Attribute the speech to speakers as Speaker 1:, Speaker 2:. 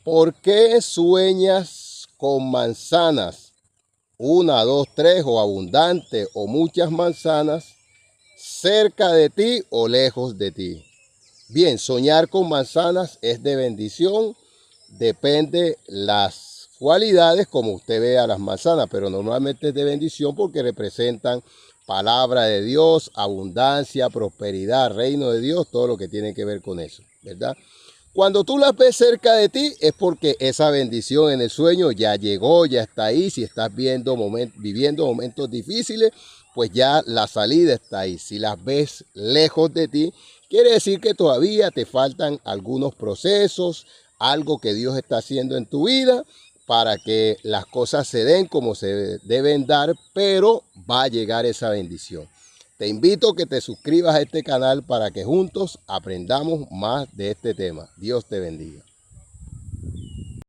Speaker 1: ¿Por qué sueñas con manzanas? Una, dos, tres o abundante o muchas manzanas cerca de ti o lejos de ti. Bien, soñar con manzanas es de bendición. Depende las cualidades como usted vea las manzanas, pero normalmente es de bendición porque representan palabra de Dios, abundancia, prosperidad, reino de Dios, todo lo que tiene que ver con eso, ¿verdad? Cuando tú las ves cerca de ti es porque esa bendición en el sueño ya llegó, ya está ahí. Si estás viviendo momentos difíciles, pues ya la salida está ahí. Si las ves lejos de ti, quiere decir que todavía te faltan algunos procesos, algo que Dios está haciendo en tu vida para que las cosas se den como se deben dar, pero va a llegar esa bendición. Te invito a que te suscribas a este canal para que juntos aprendamos más de este tema. Dios te bendiga.